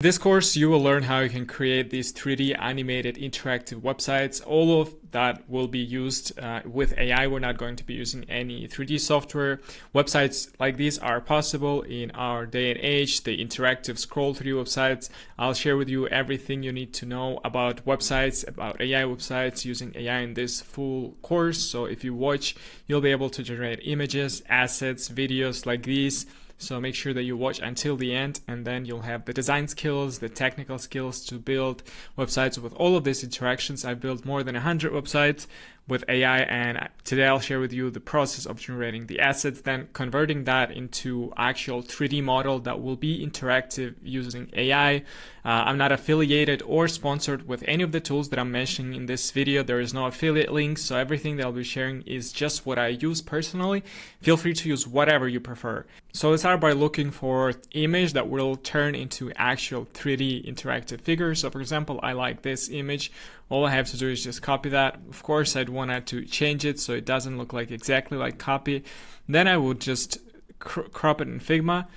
In this course, you will learn how you can create these 3D animated interactive websites. All of that will be used with AI. We're not going to be using any 3D software. Websites like these are possible in our day and age, the interactive scroll-through websites. I'll share with you everything you need to know about websites, about AI websites, using AI in this full course. So if you watch, you'll be able to generate images, assets, videos like these. So make sure that you watch until the end, and then you'll have the design skills, the technical skills to build websites with all of these interactions. I've built more than 100 websites with AI, and today I'll share with you the process of generating the assets, then converting that into actual 3D model that will be interactive using AI. I'm not affiliated or sponsored with any of the tools that I'm mentioning in this video. There is no affiliate link, so everything that I'll be sharing is just what I use personally. Feel free to use whatever you prefer. So let's start by looking for image that will turn into actual 3D interactive figures. So for example, I like this image. All I have to do is just copy that. Of course, I'd want to change it so it doesn't look like exactly like copy. Then I would just crop it in Figma.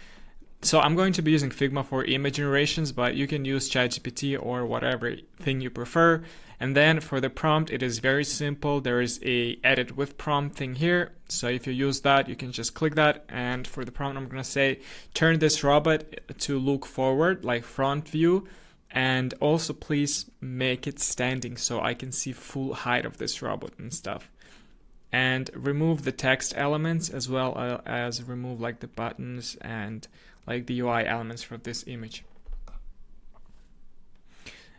So I'm going to be using Figma for image generations, but you can use ChatGPT or whatever thing you prefer. And then for the prompt, it is very simple. There is a edit with prompt thing here. So if you use that, you can just click that. And for the prompt, I'm going to say, turn this robot to look forward, like front view. And also please make it standing so I can see full height of this robot and stuff. And remove the text elements as well as remove like the buttons and like the UI elements from this image.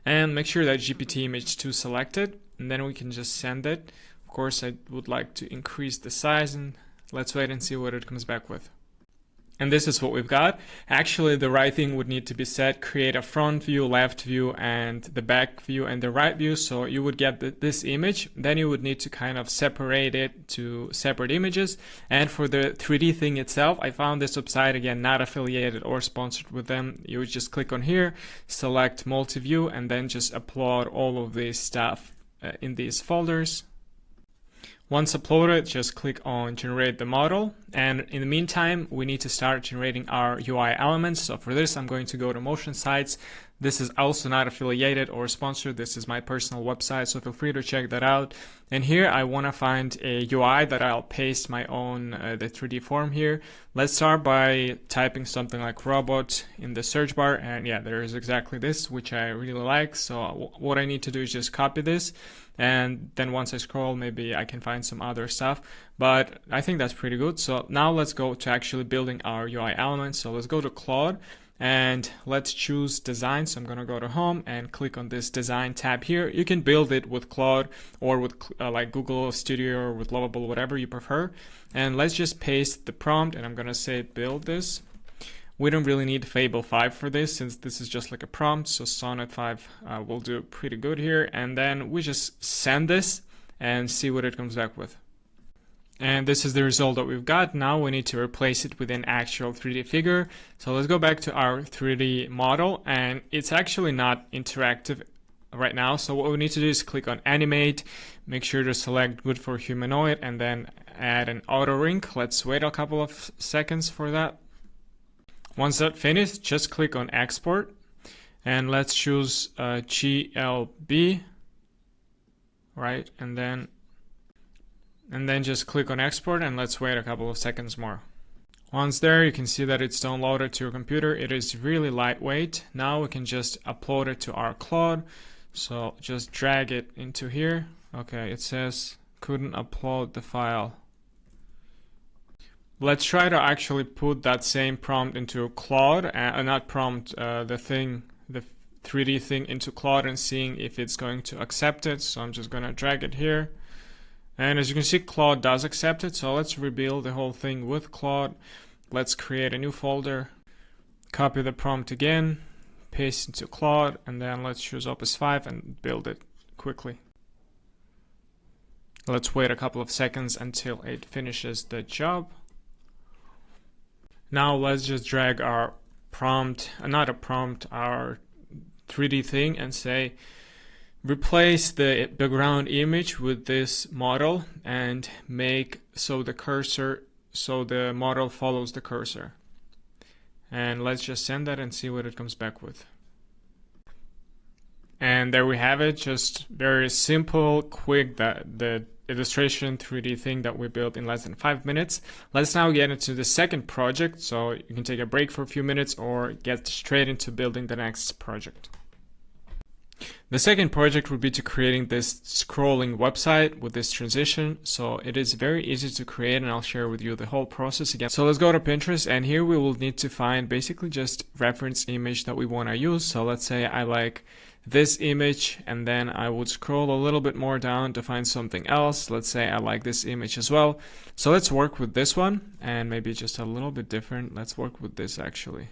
And make sure that GPT image 2 selected, and then we can just send it. Of course, I would like to increase the size, and let's wait and see what it comes back with. And this is what we've got. Actually, the right thing would need to be set, create a front view, left view, and the back view and the right view. So you would get this image. Then you would need to kind of separate it to separate images. And for the 3D thing itself, I found this website, again, not affiliated or sponsored with them. You would just click on here, select multi-view, and then just upload all of this stuff in these folders. Once uploaded, just click on generate the model, and in the meantime we need to start generating our UI elements. So for this, I'm going to go to motion sites. This is also not affiliated or sponsored. This is my personal website, so feel free to check that out. And here I want to find a UI that I'll paste my own the 3D form here. Let's start by typing something like robot in the search bar, and yeah, there is exactly this, which I really like. So what I need to do is just copy this, and then once I scroll, maybe I can find some other stuff, but I think that's pretty good. So now let's go to actually building our UI elements. So let's go to Claude and let's choose design. So I'm going to go to home and click on this design tab here. You can build it with Claude or with like Google Studio or with Lovable, whatever you prefer. And let's just paste the prompt, and I'm going to say build this. We don't really need Fable 5 for this, since this is just like a prompt. So Sonnet 5 will do pretty good here. And then we just send this and see what it comes back with. And this is the result that we've got. Now we need to replace it with an actual 3D figure. So let's go back to our 3D model, and it's actually not interactive right now. So what we need to do is click on animate, make sure to select good for humanoid, and then add an auto ring. Let's wait a couple of seconds for that. Once that's finished, just click on export, and let's choose GLB, right? And then just click on export, and let's wait a couple of seconds more. Once there, you can see that it's downloaded to your computer. It is really lightweight. Now we can just upload it to our Claude. So just drag it into here. Okay, it says couldn't upload the file. Let's try to actually put that same prompt into Claude, not prompt, the 3D thing into Claude, and seeing if it's going to accept it. So I'm just going to drag it here. And as you can see, Claude does accept it. So let's rebuild the whole thing with Claude. Let's create a new folder, copy the prompt again, paste into Claude, and then let's choose Opus 5 and build it quickly. Let's wait a couple of seconds until it finishes the job. Now let's just drag our prompt, not a prompt, our 3D thing, and say replace the background image with this model and make so the model follows the cursor. And let's just send that and see what it comes back with. And there we have it, just very simple, quick, the illustration 3D thing that we built in less than 5 minutes. Let's now get into the second project, so you can take a break for a few minutes or get straight into building the next project. The second project would be to creating this scrolling website with this transition. So it is very easy to create, and I'll share with you the whole process again. So let's go to Pinterest, and here we will need to find basically just reference image that we want to use. So let's say I like this image, and then I would scroll a little bit more down to find something else. Let's say I like this image as well. So let's work with this one, and maybe just a little bit different. Let's work with this actually.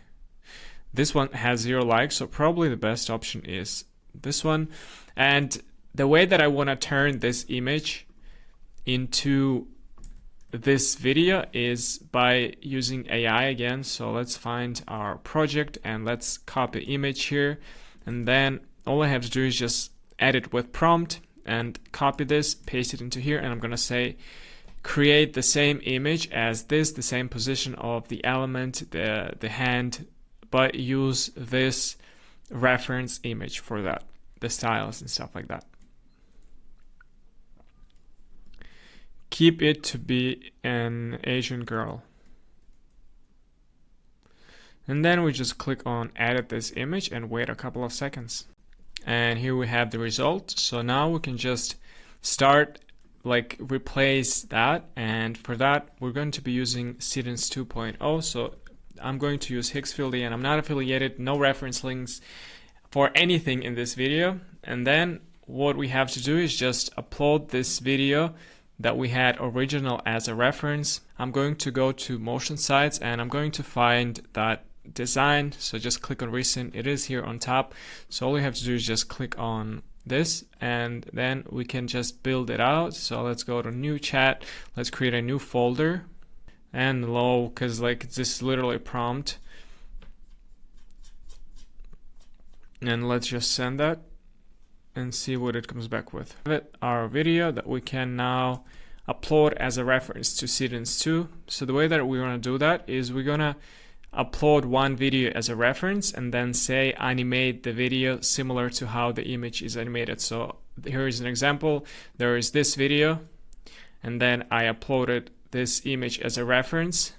This one has 0 likes, so probably the best option is this one. And the way that I want to turn this image into this video is by using AI again. So let's find our project and let's copy image here, and then all I have to do is just edit with prompt and copy this, paste it into here, and I'm gonna say create the same image as this, the same position of the element, the hand, but use this reference image for that, the styles and stuff like that. Keep it to be an Asian girl. And then we just click on edit this image and wait a couple of seconds. And here we have the result. So now we can just start, like, replace that. And for that, we're going to be using Seedance 2.0. So I'm going to use Hixfieldy, and I'm not affiliated, no reference links for anything in this video. And then what we have to do is just upload this video that we had original as a reference. I'm going to go to motion sites, and I'm going to find that design. So just click on recent, it is here on top. So all you have to do is just click on this, and then we can just build it out. So let's go to new chat, let's create a new folder, and low, because like this is literally prompt, and let's just send that and see what it comes back with. Our video that we can now upload as a reference to Seedance 2. So the way that we're going to do that is we're going to upload one video as a reference and then say animate the video similar to how the image is animated. So here is an example. There is this video, and then I uploaded this image as a reference.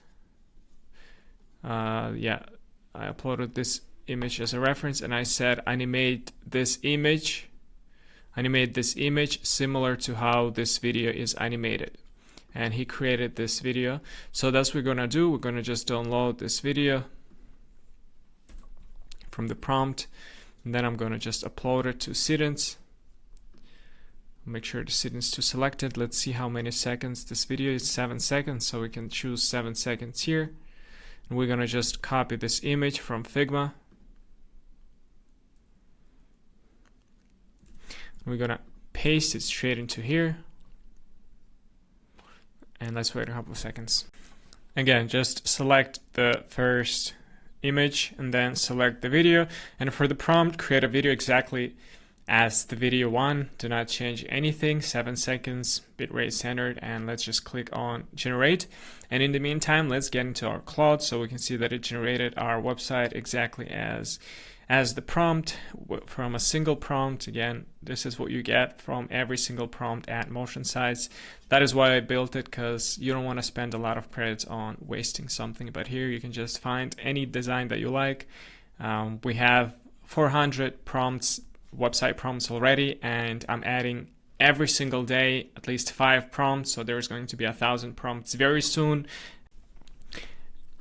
I uploaded this image as a reference, and I said animate this image similar to how this video is animated. And he created this video. So that's what we're gonna do. We're gonna just download this video from the prompt, and then I'm gonna just upload it to Seedance. Make sure the Seedance 2 selected. Let's see how many seconds this video is. 7 seconds, so we can choose 7 seconds here. And we're gonna just copy this image from Figma. We're gonna paste it straight into here. And let's wait a couple of seconds. Again, just select the first image and then select the video. And for the prompt, create a video exactly as the video one. Do not change anything. 7 seconds, bitrate standard, and let's just click on generate. And in the meantime, let's get into our Claude so we can see that it generated our website exactly as the prompt from a single prompt. Again, this is what you get from every single prompt at motion sites. That is why I built it, because you don't want to spend a lot of credits on wasting something. But here you can just find any design that you like. We have 400 prompts, website prompts already, and I'm adding every single day at least 5 prompts. So there's going to be 1,000 prompts very soon.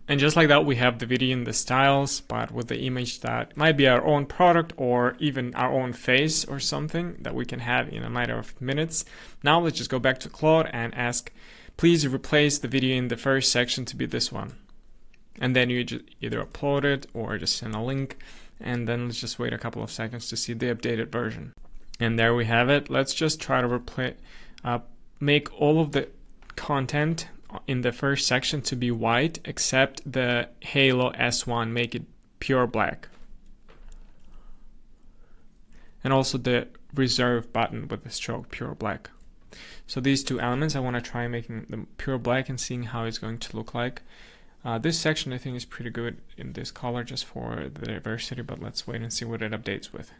And just like that, we have the video in the styles, but with the image that might be our own product or even our own face or something that we can have in a matter of minutes. Now let's just go back to Claude and ask, please replace the video in the first section to be this one. And then you just either upload it or just send a link. And then let's just wait a couple of seconds to see the updated version. And there we have it. Let's just try to make all of the content in the first section to be white except the halo S1, make it pure black. And also the reserve button with the stroke pure black. So these two elements, I want to try making them pure black and seeing how it's going to look like. This section I think is pretty good in this color just for the diversity, but let's wait and see what it updates with.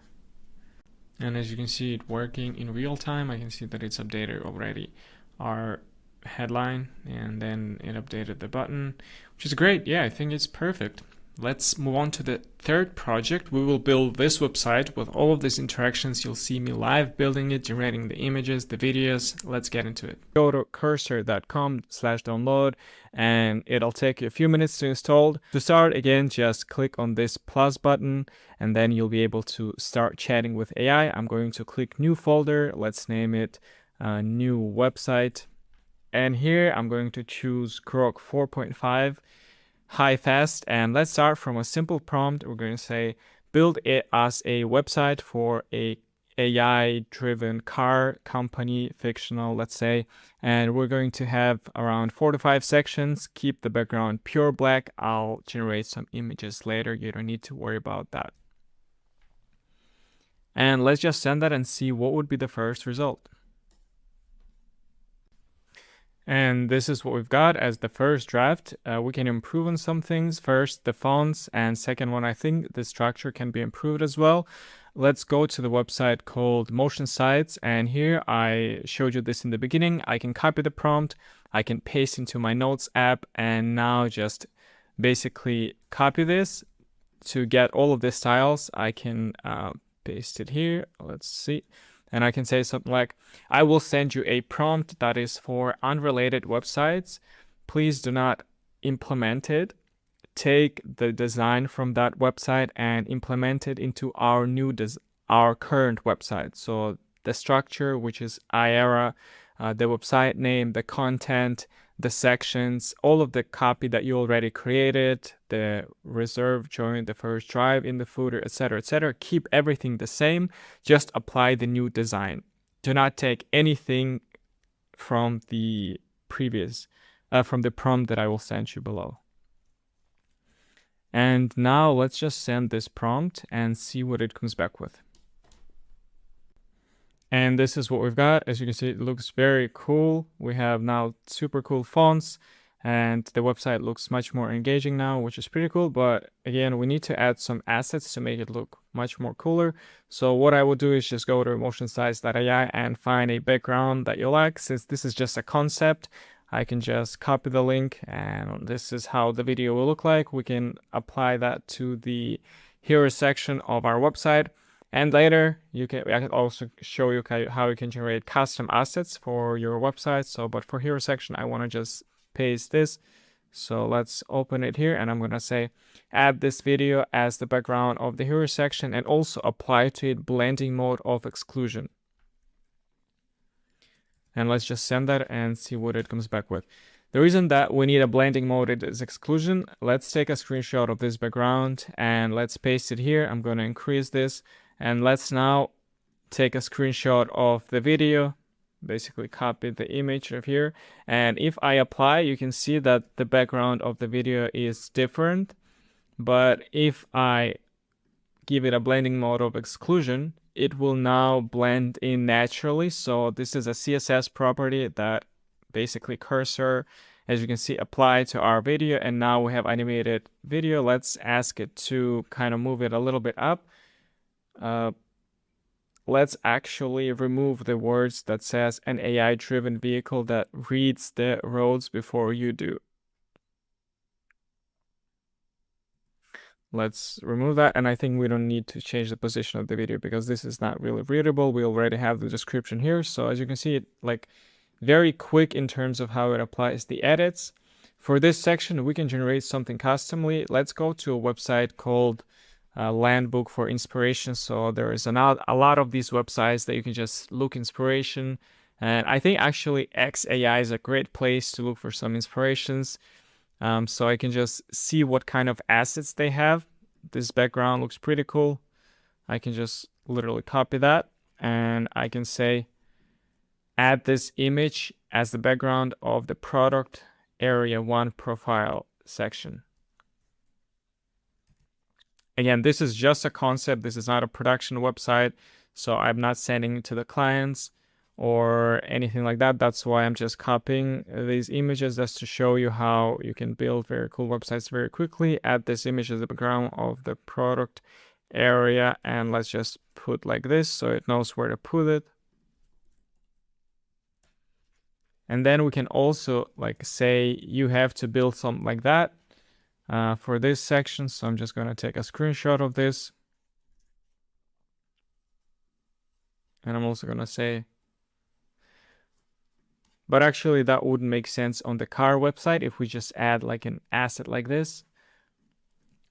And as you can see it working in real time, I can see that it's updated already our headline, and then it updated the button, which is great. Yeah, I think it's perfect. Let's move on to the third project. We will build this website with all of these interactions. You'll see me live building it, generating the images, the videos. Let's get into it. Go to cursor.com/download and it'll take you a few minutes to install. To start, again, just click on this plus button and then you'll be able to start chatting with AI. I'm going to click new folder. Let's name it new website. And here I'm going to choose Grok 4.5. High fast, and let's start from a simple prompt. We're going to say build it as a website for a AI driven car company, fictional, let's say, and we're going to have around 4 to 5 sections. Keep the background pure black. I'll generate some images later. You don't need to worry about that. And let's just send that and see what would be the first result. And this is what we've got as the first draft. We can improve on some things. First, the fonts, and second one, I think the structure can be improved as well. Let's go to the website called Motion Sites, and here I showed you this in the beginning. I can copy the prompt, I can paste into my Notes app, and now just basically copy this to get all of the styles. I can paste it here. Let's see. And I can say something like, I will send you a prompt that is for unrelated websites. Please do not implement it. Take the design from that website and implement it into our current website. So the structure, which is iEra, the website name, the content, the sections, all of the copy that you already created, the reserve, join, the first drive in the footer, etc., etc. Keep everything the same. Just apply the new design. Do not take anything from the previous, from the prompt that I will send you below. And now let's just send this prompt and see what it comes back with. And this is what we've got. As you can see, it looks very cool. We have now super cool fonts and the website looks much more engaging now, which is pretty cool. But again, we need to add some assets to make it look much more cooler. So what I will do is just go to motionsites.ai and find a background that you like. Since this is just a concept, I can just copy the link and this is how the video will look like. We can apply that to the hero section of our website. And later, I can also show you how you can generate custom assets for your website. So, but for hero section, I want to just paste this. So let's open it here, and I'm going to say, add this video as the background of the hero section, and also apply to it blending mode of exclusion. And let's just send that and see what it comes back with. The reason that we need a blending mode is exclusion. Let's take a screenshot of this background and let's paste it here. I'm going to increase this. And let's now take a screenshot of the video, basically copy the image of here. And if I apply, you can see that the background of the video is different. But if I give it a blending mode of exclusion, it will now blend in naturally. So this is a CSS property that basically cursor, as you can see, apply to our video. And now we have animated video. Let's ask it to kind of move it a little bit up. Let's actually remove the words that says an AI-driven vehicle that reads the roads before you do. Let's remove that, and I think we don't need to change the position of the video because this is not really readable. We already have the description here. So as you can see, it like very quick in terms of how it applies the edits. For this section, we can generate something customly. Let's go to a website called Landbook for Inspiration. So there is a lot of these websites that you can just look inspiration, and I think actually XAI is a great place to look for some inspirations. So I can just see what kind of assets they have. This background looks pretty cool. I can just literally copy that and I can say add this image as the background of the product area 1 profile section. Again, this is just a concept. This is not a production website, so I'm not sending it to the clients or anything like that. That's why I'm just copying these images just to show you how you can build very cool websites very quickly. Add this image as the background of the product area, and let's just put like this so it knows where to put it. And then we can also like say you have to build something like that for this section. So I'm just going to take a screenshot of this. And I'm also going to say, but actually that wouldn't make sense on the car website if we just add like an asset like this.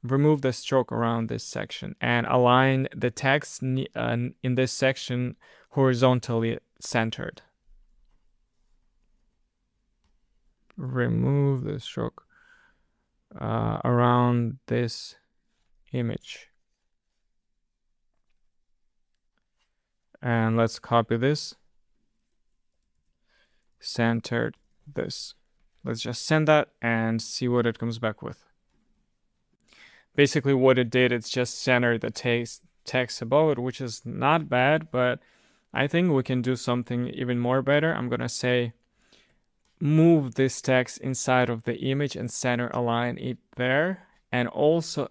Remove the stroke around this section and align the text in this section horizontally centered. Remove the stroke around this image. And let's copy this. Centered this. Let's just send that and see what it comes back with. Basically what it did, it's just centered the text above it, which is not bad, but I think we can do something even more better. I'm going to say move this text inside of the image and center align it there, and also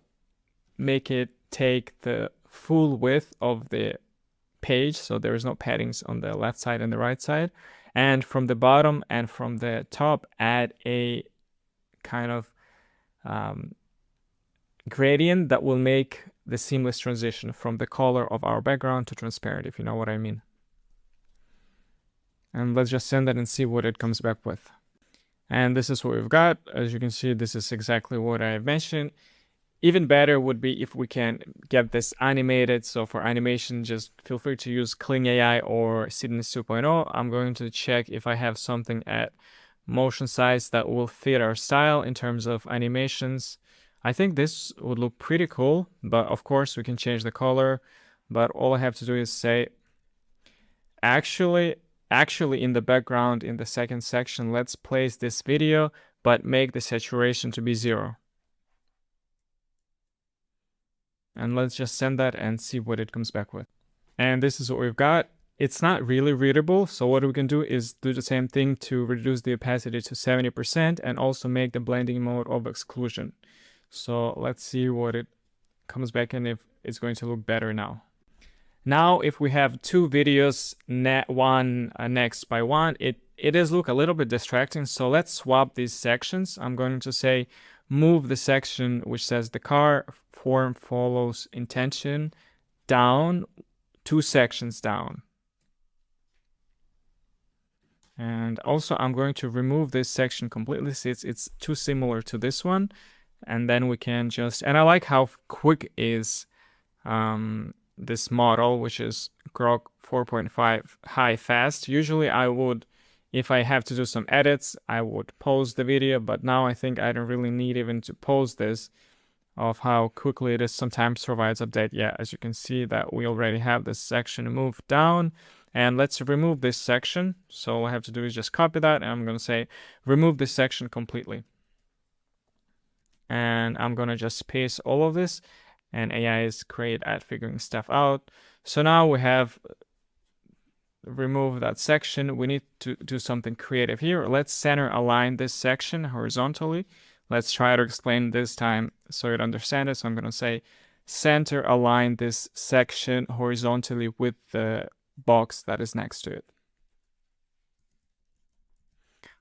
make it take the full width of the page, so there is no paddings on the left side and the right side. And from the bottom and from the top, add a kind of gradient that will make the seamless transition from the color of our background to transparent, if you know what I mean. And let's just send that and see what it comes back with. And this is what we've got. As you can see, this is exactly what I mentioned. Even better would be if we can get this animated. So for animation, just feel free to use Kling AI or Sidness 2.0. I'm going to check if I have something at motion size that will fit our style in terms of animations. I think this would look pretty cool, but of course we can change the color. But all I have to do is say, actually in the background in the second section, let's place this video, but make the saturation to be 0. And let's just send that and see what it comes back with. And this is what we've got. It's not really readable, so what we can do is do the same thing to reduce the opacity to 70% and also make the blending mode of exclusion. So let's see what it comes back and if it's going to look better now. Now, if we have two videos, one next by one, it does look a little bit distracting. So let's swap these sections. I'm going to say, move the section which says the car form follows intention down, 2 sections down. And also I'm going to remove this section completely since it's too similar to this one. And then we can just, and I like how quick is this model, which is Grok 4.5 high fast. Usually I would, if I have to do some edits, I would pause the video, but now I think I don't really need even to pause this of how quickly it is. Sometimes provides update. Yeah, as you can see that we already have this section moved down, and let's remove this section. So all I have to do is just copy that, and I'm going to say remove this section completely. And I'm going to just paste all of this, and AI is great at figuring stuff out. So now we have remove that section. We need to do something creative here. Let's center align this section horizontally. Let's try to explain this time so you'd understand it. So I'm going to say center align this section horizontally with the box that is next to it.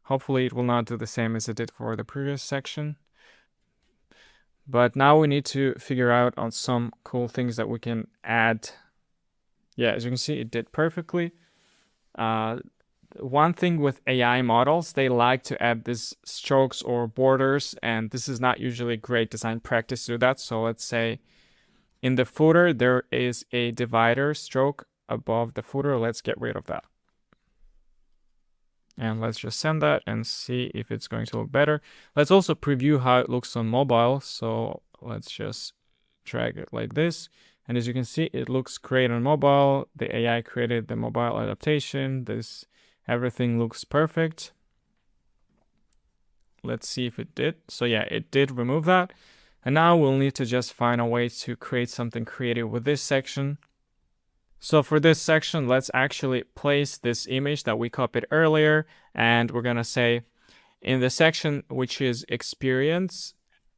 Hopefully it will not do the same as it did for the previous section. But now we need to figure out on some cool things that we can add. Yeah, as you can see, it did perfectly. One thing with AI models, they like to add these strokes or borders, and this is not usually great design practice to do that. So let's say in the footer, there is a divider stroke above the footer. Let's get rid of that. And let's just send that and see if it's going to look better. Let's also preview how it looks on mobile. So let's just drag it like this. And as you can see, it looks great on mobile. The AI created the mobile adaptation. Everything looks perfect. Let's see if it did. So yeah, it did remove that. And now we'll need to just find a way to create something creative with this section. So for this section, let's actually place this image that we copied earlier. And we're going to say in the section, which is experience,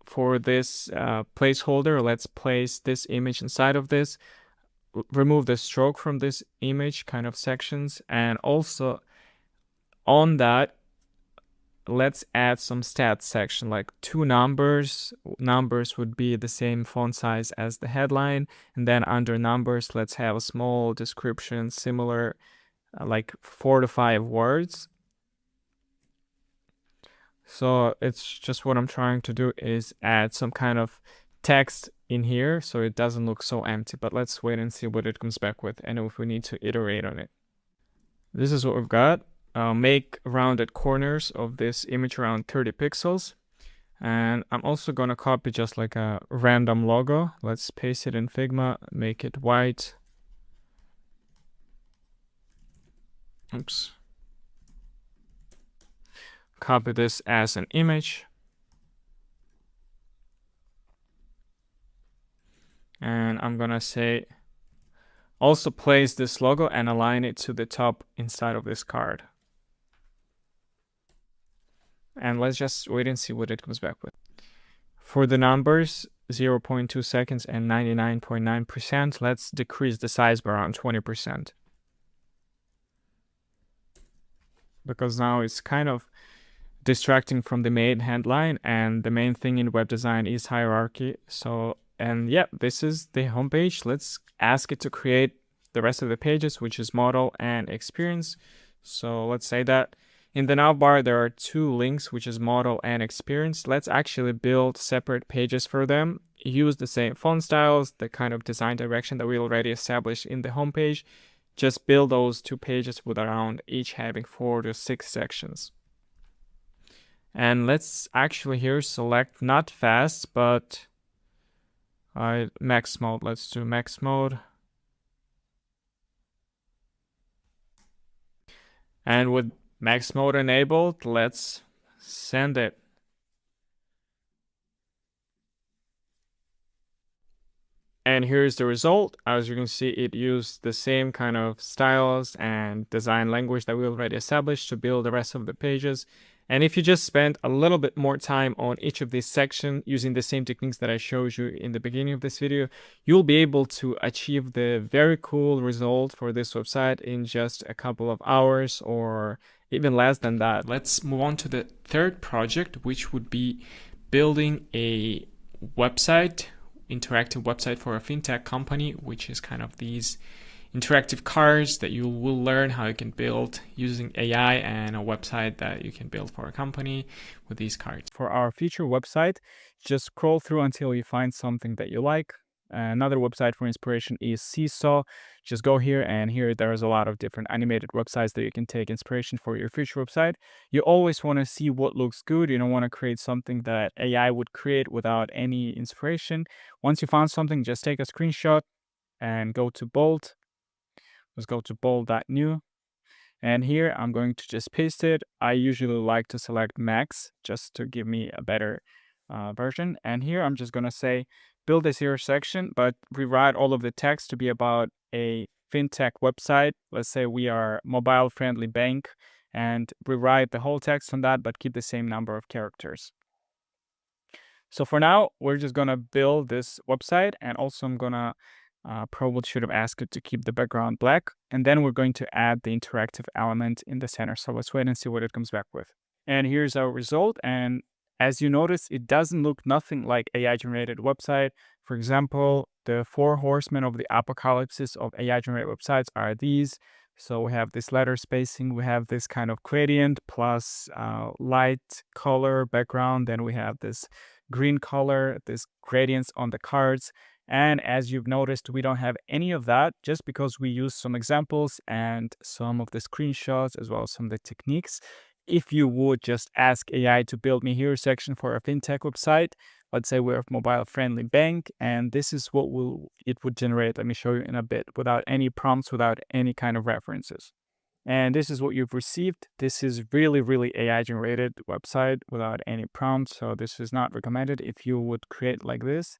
for this placeholder, let's place this image inside of this. remove the stroke from this image kind of sections, and also on that, let's add some stats section, like 2 numbers. Numbers would be the same font size as the headline, and then under numbers, let's have a small description similar, like 4 to 5 words. So it's just what I'm trying to do is add some kind of text in here so it doesn't look so empty. But let's wait and see what it comes back with and if we need to iterate on it. This is what we've got. Make rounded corners of this image around 30 pixels. And I'm also going to copy just like a random logo. Let's paste it in Figma, make it white. Oops. Copy this as an image. And I'm going to say, also place this logo and align it to the top inside of this card. And let's just wait and see what it comes back with. For the numbers, 0.2 seconds and 99.9%, let's decrease the size by around 20%. Because now it's kind of distracting from the main headline, and the main thing in web design is hierarchy. So, and yeah, this is the homepage. Let's ask it to create the rest of the pages, which is model and experience. So let's say that in the navbar, there are 2 links, which is model and experience. Let's actually build separate pages for them. Use the same font styles, the kind of design direction that we already established in the homepage. Just build those 2 pages with around each having 4 to 6 sections. And let's actually here select not fast, but max mode. Let's do max mode. And with max mode enabled, let's send it. And here's the result. As you can see, it used the same kind of styles and design language that we already established to build the rest of the pages. And if you just spend a little bit more time on each of these sections using the same techniques that I showed you in the beginning of this video, you'll be able to achieve the very cool result for this website in just a couple of hours or even less than that. Let's move on to the third project, which would be building a website, interactive website for a fintech company, which is kind of these interactive cards that you will learn how you can build using AI, and a website that you can build for a company with these cards. For our future website, just scroll through until you find something that you like. Another website for inspiration is Seesaw. Just go here, and here there's a lot of different animated websites that you can take inspiration for your future website. You always want to see what looks good. You don't want to create something that AI would create without any inspiration. Once you found something, just take a screenshot and go to bold. Let's go to bold.new. And here I'm going to just paste it. I usually like to select max just to give me a better version. And here I'm just going to say build a zero section, but rewrite all of the text to be about a fintech website. Let's say we are mobile friendly bank, and rewrite the whole text on that, but keep the same number of characters. So for now, we're just going to build this website, and also I'm going to probably should have asked it to keep the background black, and then we're going to add the interactive element in the center. So let's wait and see what it comes back with. And here's our result. And as you notice, it doesn't look nothing like AI generated website. For example, the 4 horsemen of the apocalypse of AI generated websites are these. So we have this letter spacing, we have this kind of gradient plus light color background, then we have this green color, this gradients on the cards. And as you've noticed, we don't have any of that just because we use some examples and some of the screenshots as well as some of the techniques. If you would just ask AI to build me hero section for a fintech website, let's say we're a mobile friendly bank, and this is what it would generate. Let me show you in a bit, without any prompts, without any kind of references. And this is what you've received. This is really AI generated website without any prompts. So this is not recommended if you would create like this.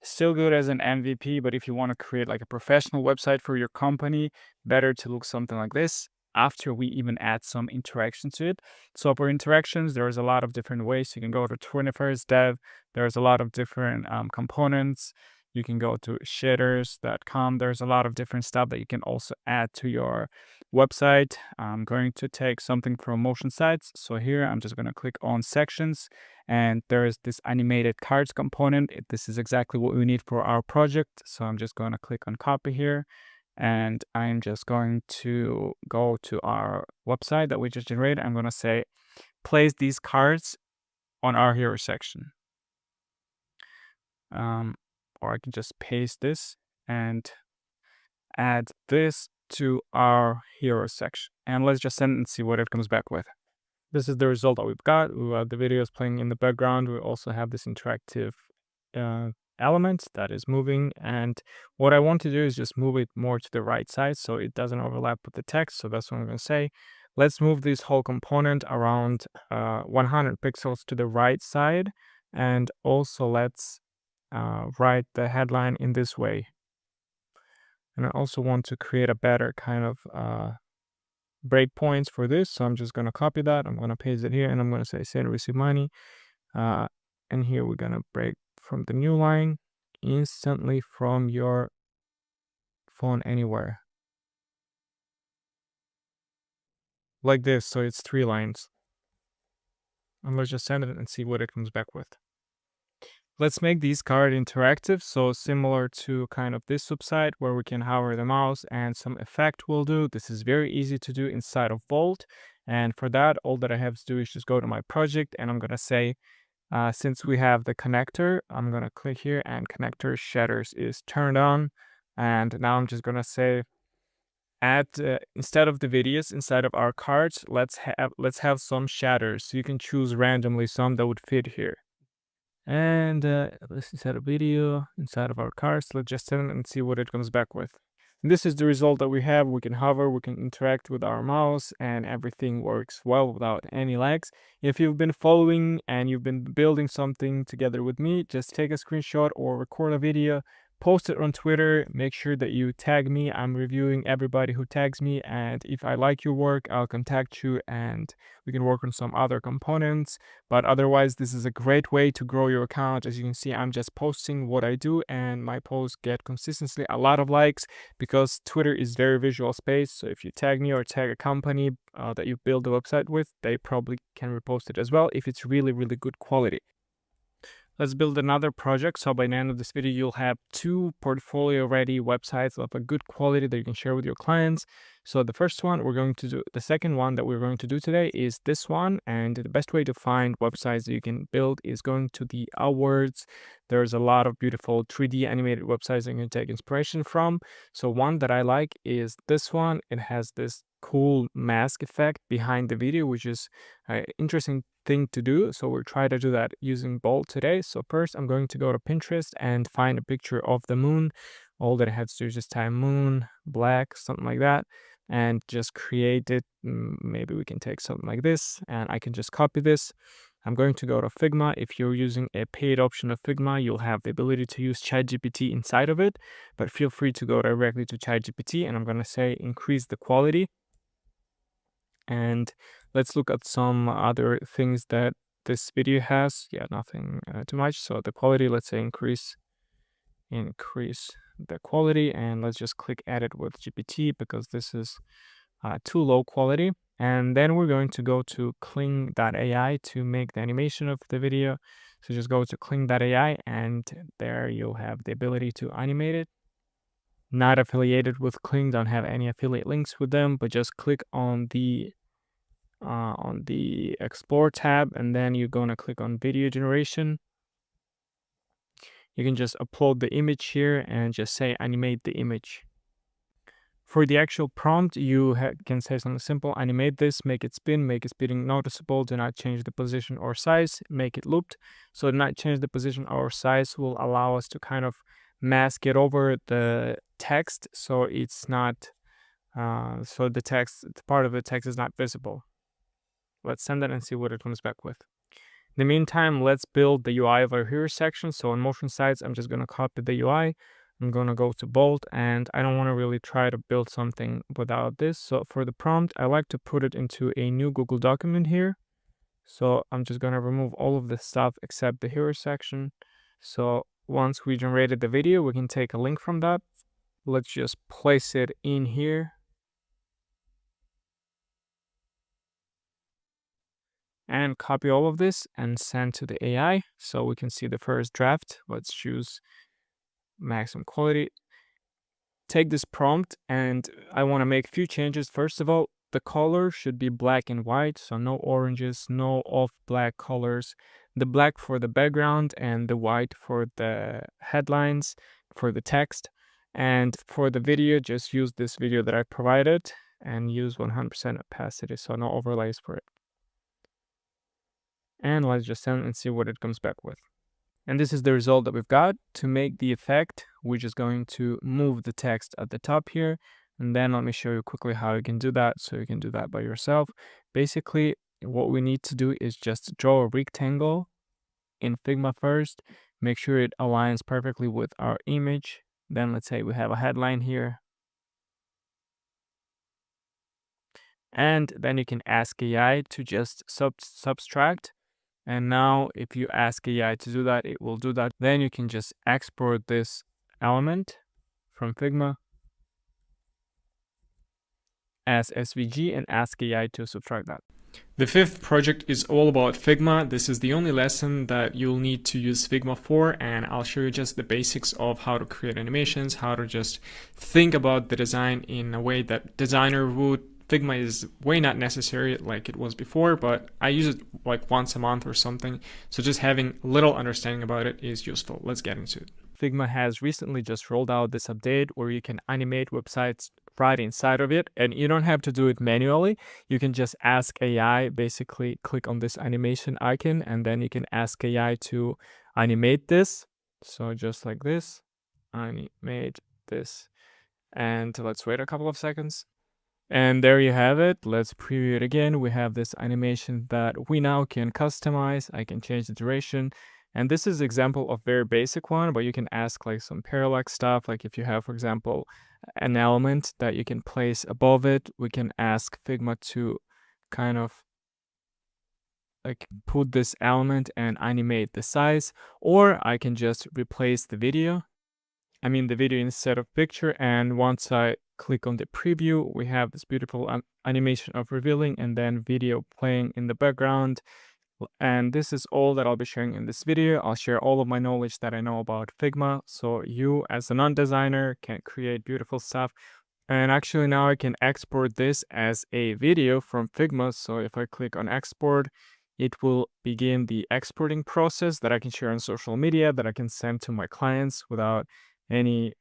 Still good as an MVP, but if you want to create like a professional website for your company, better to look something like this after we even add some interaction to it. So for interactions, there's a lot of different ways. You can go to 21st Dev. There's a lot of different components. You can go to shaders.com. There's a lot of different stuff that you can also add to your website. I'm going to take something from motion sites. So here I'm just going to click on sections, and there's this animated cards component. This is exactly what we need for our project. So I'm just going to click on copy here, and I'm just going to go to our website that we just generated. I'm going to say place these cards on our hero section. Or I can just paste this and add this to our hero section. And let's just send it and see what it comes back with. This is the result that we've got. We have the videos playing in the background. We also have this interactive element that is moving. And what I want to do is just move it more to the right side so it doesn't overlap with the text. So that's what I'm going to say. Let's move this whole component around 100 pixels to the right side. And also let's write the headline in this way. And I also want to create a better kind of breakpoints for this. So I'm just going to copy that. I'm going to paste it here, and I'm going to say send receive money. And here we're going to break from the new line instantly from your phone anywhere. Like this. So it's 3 lines. And let's just send it and see what it comes back with. Let's make these cards interactive, so similar to kind of this website where we can hover the mouse and some effect will do. This is very easy to do inside of Bolt, and for that, all that I have to do is just go to my project, and I'm gonna say, since we have the connector, I'm gonna click here, and connector shaders is turned on, and now I'm just gonna say, add instead of the videos inside of our cards, let's have some shaders. So you can choose randomly some that would fit here. And let's insert a video inside of our cards. Let's just send it and see what it comes back with. And this is the result that we have. We can hover, we can interact with our mouse, and everything works well without any lags. If you've been following and you've been building something together with me, just take a screenshot or record a video, post it on Twitter. Make sure that you tag me. I'm reviewing everybody who tags me, and if I like your work, I'll contact you and we can work on some other components. But otherwise, this is a great way to grow your account. As you can see, I'm just posting what I do, and my posts get consistently a lot of likes because Twitter is very visual space. So if you tag me or tag a company that you build a website with, they probably can repost it as well if it's really, really good quality. Let's build another project. So by the end of this video, you'll have 2 portfolio ready websites of a good quality that you can share with your clients. So the first one the second one that we're going to do today is this one. And the best way to find websites that you can build is going to the awards. There's a lot of beautiful 3D animated websites that you can take inspiration from. So one that I like is this one. It has this cool mask effect behind the video, which is an interesting thing to do. So we'll try to do that using Bolt today. So first I'm going to go to Pinterest and find a picture of the moon. All that I have to do is just type moon, black, something like that, and just create it. Maybe we can take something like this, and I can just copy this. I'm going to go to Figma. If you're using a paid option of Figma, you'll have the ability to use ChatGPT inside of it, but feel free to go directly to ChatGPT, and I'm going to say increase the quality. And let's look at some other things that this video has. Yeah, nothing too much. So the quality, let's say increase the quality, and let's just click edit with GPT because this is too low quality. And then we're going to go to Kling.ai to make the animation of the video. So just go to Kling.ai, and there you'll have the ability to animate it. Not affiliated with Kling, don't have any affiliate links with them, but just click on the Explore tab, and then you're gonna click on video generation. You can just upload the image here and just say animate the image. For the actual prompt, you can say something simple: animate this, make it spin, make it spinning noticeable, do not change the position or size, make it looped. So do not change the position or size will allow us to kind of mask it over the text, so it's not so the part of the text is not visible. Let's send that and see what it comes back with. In the meantime, let's build the UI of our hero section. So on motion sites, I'm just going to copy the UI. I'm going to go to Bolt, and I don't want to really try to build something without this. So for the prompt, I like to put it into a new Google document here. So I'm just going to remove all of the stuff except the hero section. So once we generated the video, we can take a link from that. Let's just place it in here. And copy all of this and send to the AI so we can see the first draft. Let's choose maximum quality. Take this prompt and I want to make a few changes. First of all, the color should be black and white, so no oranges, no off black colors. The black for the background and the white for the headlines, for the text. And for the video, just use this video that I provided and use 100% opacity, so no overlays for it. And let's just send and see what it comes back with. And this is the result that we've got. To make the effect, we're just going to move the text at the top here. And then let me show you quickly how you can do that, so you can do that by yourself. Basically, what we need to do is just draw a rectangle in Figma first. Make sure it aligns perfectly with our image. Then let's say we have a headline here. And then you can ask AI to just subtract. And now if you ask AI to do that, it will do that. Then you can just export this element from Figma as SVG and ask AI to subtract that. The fifth project is all about Figma. This is the only lesson that you'll need to use Figma for, and I'll show you just the basics of how to create animations, how to just think about the design in a way that designer would. Figma is way not necessary like it was before, but I use it like once a month or something. So just having a little understanding about it is useful. Let's get into it. Figma has recently just rolled out this update where you can animate websites right inside of it, and you don't have to do it manually. You can just ask AI, basically click on this animation icon, and then you can ask AI to animate this. So just like this, animate this. And let's wait a couple of seconds. And there you have it. Let's preview it again. We have this animation that we now can customize. I can change the duration. And this is example of very basic one, but you can ask like some parallax stuff. Like if you have, for example, an element that you can place above it, we can ask Figma to kind of like put this element and animate the size, or I can just replace the video. I mean the video instead of picture, and once I click on the preview, we have this beautiful animation of revealing and then video playing in the background. And this is all that I'll be sharing in this video. I'll share all of my knowledge that I know about Figma, so you as a non-designer can create beautiful stuff. And actually now I can export this as a video from Figma. So if I click on export, it will begin the exporting process that I can share on social media, that I can send to my clients without any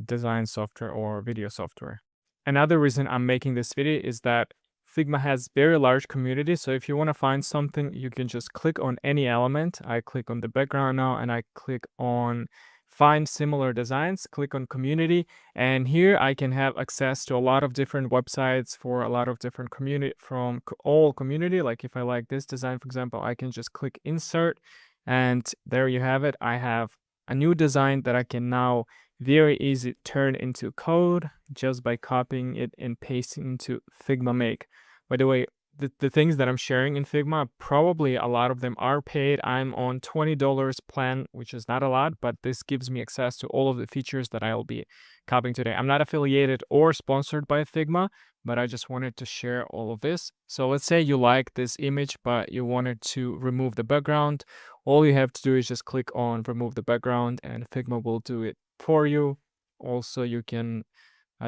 design software or video software. Another reason I'm making this video is that Figma has very large community. So if you want to find something, you can just click on any element. I click on the background now and I click on find similar designs, click on community, and here I can have access to a lot of different websites for a lot of different community from all community. Like if I like this design, for example, I can just click insert, and there you have it. I have a new design that I can now very easy turn into code just by copying it and pasting into Figma Make. By the way, the things that I'm sharing in Figma, probably a lot of them are paid. I'm on $20 plan, which is not a lot, but this gives me access to all of the features that I'll be copying today. I'm not affiliated or sponsored by Figma, but I just wanted to share all of this. So let's say you like this image, but you wanted to remove the background. All you have to do is just click on remove the background and Figma will do it for you. Also, you can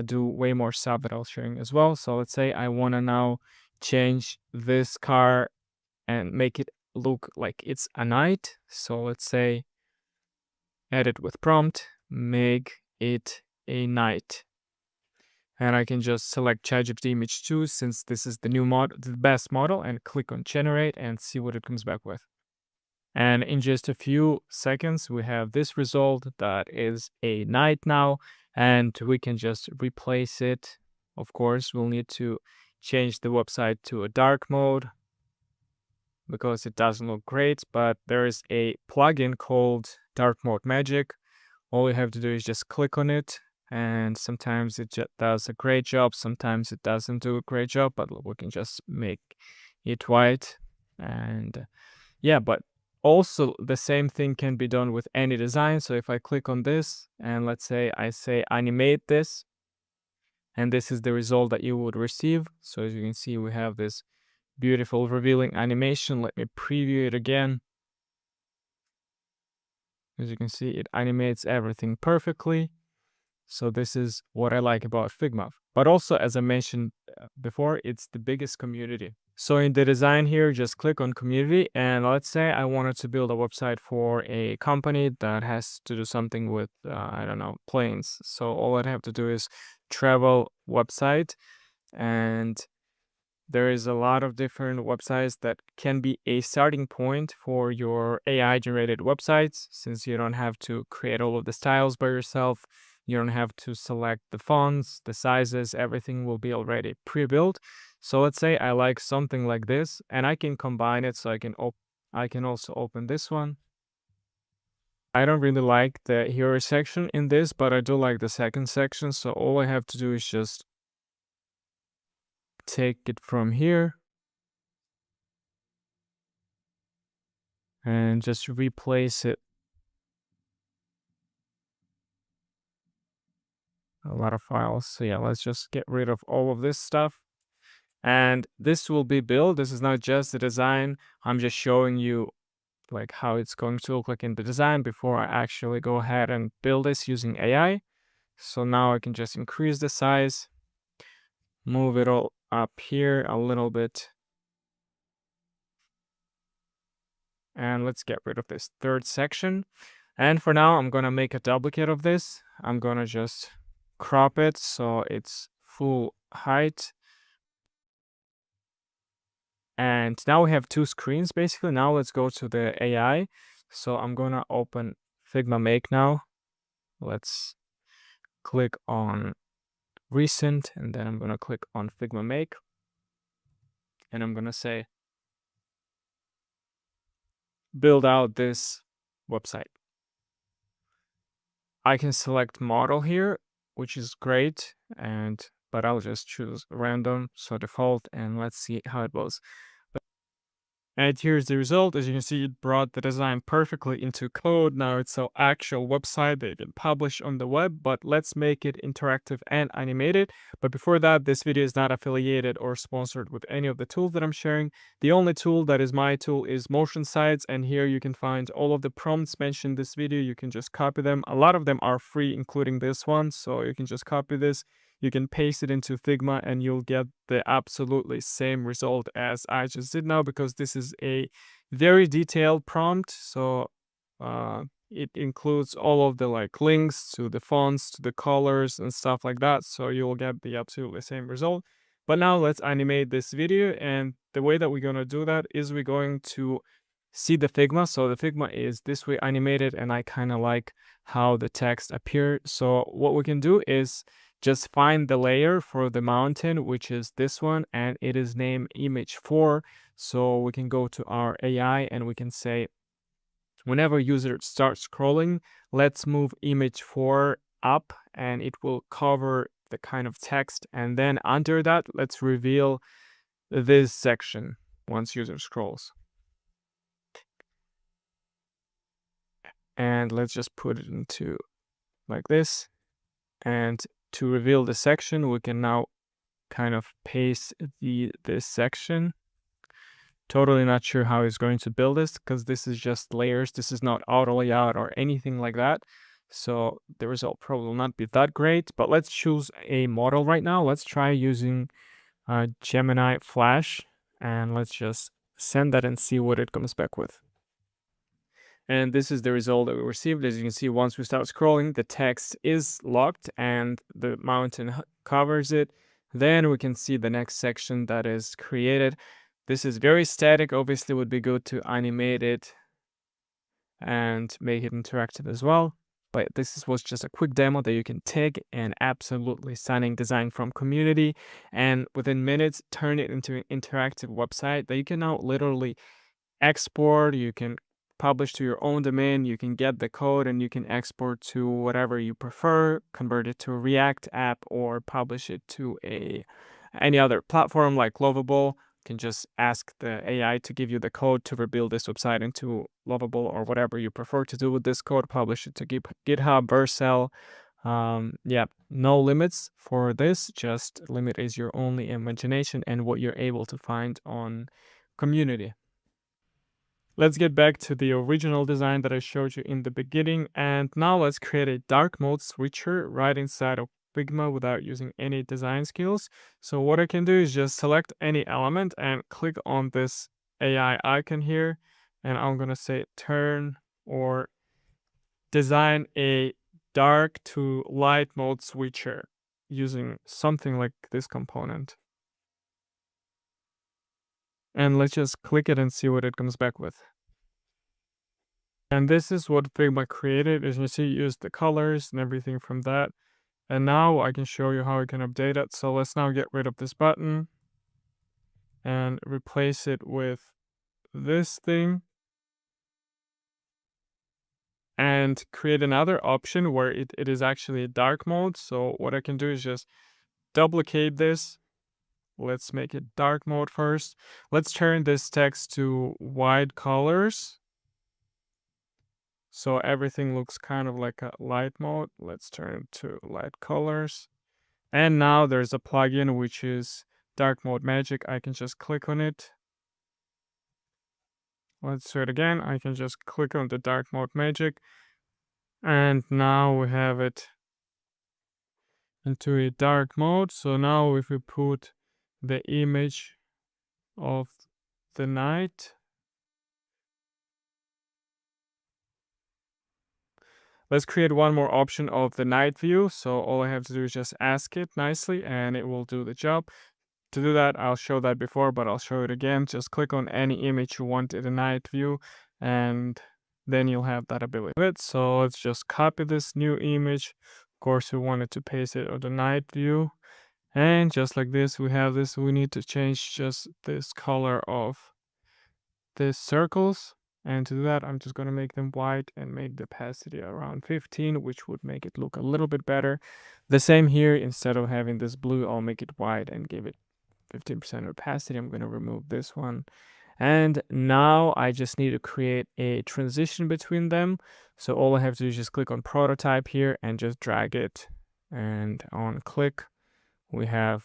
do way more stuff that I'll sharing as well. So let's say I want to now change this car and make it look like it's a night. So let's say edit with prompt, make it a night. And I can just select ChatGPT image 2 since this is the new model, the best model, and click on generate and see what it comes back with. And in just a few seconds, we have this result that is a night now, and we can just replace it. Of course, we'll need to change the website to a dark mode because it doesn't look great, but there is a plugin called Dark Mode Magic. All you have to do is just click on it, and sometimes it does a great job, sometimes it doesn't do a great job, but we can just make it white. And yeah, but Also, the same thing can be done with any design. So if I click on this and let's say I say animate this, and this is the result that you would receive. So as you can see, we have this beautiful revealing animation. Let me preview it again. As you can see, it animates everything perfectly. So this is what I like about Figma. But also, as I mentioned before, it's the biggest community. So in the design here, just click on community. And let's say I wanted to build a website for a company that has to do something with, I don't know, planes. So all I'd have to do is travel website. And there is a lot of different websites that can be a starting point for your AI generated websites, since you don't have to create all of the styles by yourself. You don't have to select the fonts, the sizes, everything will be already pre-built. So let's say I like something like this, and I can combine it. So I can also open this one. I don't really like the hero section in this, but I do like the second section. So all I have to do is just take it from here and just replace it. A lot of files. So yeah, let's just get rid of all of this stuff. And this will be built. This is not just the design. I'm just showing you like how it's going to look like in the design before I actually go ahead and build this using AI. So now I can just increase the size, move it all up here a little bit. And let's get rid of this third section. And for now, I'm gonna make a duplicate of this. I'm gonna just crop it so it's full height. And now we have two screens basically. Now let's go to the AI. So I'm gonna open Figma Make now. Let's click on recent, and then I'm gonna click on Figma Make. And I'm gonna say, build out this website. I can select model here, which is great, but I'll just choose random, so default, and let's see how it goes. And here's the result. As you can see, it brought the design perfectly into Claude. Now it's an actual website that you can publish on the web, but let's make it interactive and animated. But before that, this video is not affiliated or sponsored with any of the tools that I'm sharing. The only tool that is my tool is Motion Sites, and here you can find all of the prompts mentioned in this video. You can just copy them. A lot of them are free, including this one, so you can just copy this. You can paste it into Figma and you'll get the absolutely same result as I just did now, because this is a very detailed prompt. So it includes all of the like links to the fonts, to the colors and stuff like that. So you'll get the absolutely same result. But now let's animate this video. And the way that we're going to do that is we're going to see the Figma. So the Figma is this way animated, and I kind of like how the text appears. So what we can do is just find the layer for the mountain, which is this one, and it is named image 4. So we can go to our AI and we can say, whenever user starts scrolling, let's move image 4 up, and it will cover the kind of text. And then under that, let's reveal this section once user scrolls. And let's just put it into like this. And to reveal the section, we can now kind of paste this section. Totally not sure how he's going to build this, because this is just layers. This is not auto layout or anything like that. So the result probably will not be that great, but let's choose a model right now. Let's try using Gemini Flash, and let's just send that and see what it comes back with. And this is the result that we received. As you can see, once we start scrolling, the text is locked and the mountain covers it. Then we can see the next section that is created. This is very static. Obviously, it would be good to animate it and make it interactive as well. But this was just a quick demo that you can take an absolutely stunning design from community, and within minutes turn it into an interactive website that you can now literally export. You can publish to your own domain, you can get the code and you can export to whatever you prefer, convert it to a React app, or publish it to any other platform like Lovable. can just ask the AI to give you the code to rebuild this website into lovable or whatever you prefer to do with this code, publish it to GitHub, Vercel. Yeah, no limits for this, just limit is your only imagination and what you're able to find on community. Let's get back to the original design that I showed you in the beginning, and now let's create a dark mode switcher right inside of Figma without using any design skills. So what I can do is just select any element and click on this AI icon here, and I'm gonna say turn or design a dark to light mode switcher using something like this component. And let's just click it and see what it comes back with. And this is what Figma created. As you see, use the colors and everything from that. And now I can show you how I can update it. So let's now get rid of this button and replace it with this thing. And create another option where it is actually a dark mode. So what I can do is just duplicate this. Let's make it dark mode first. Let's turn this text to white colors. So everything looks kind of like a light mode. Let's turn it to light colors. And now there's a plugin which is dark mode magic. I can just click on it. Let's do it again. I can just click on the dark mode magic. And now we have it into a dark mode. So now if we put the image of the night, let's create one more option of the night view. So all I have to do is just ask it nicely and it will do the job. To do that, I'll show that before, but I'll show it again. Just click on any image you want in the night view and then you'll have that ability. So let's just copy this new image. Of course, we wanted to paste it on the night view. And just like this, we have this. We need to change just this color of these circles. And to do that, I'm just going to make them white and make the opacity around 15, which would make it look a little bit better. The same here, instead of having this blue, I'll make it white and give it 15% opacity. I'm going to remove this one. And now I just need to create a transition between them. So all I have to do is just click on prototype here and just drag it. And on click, we have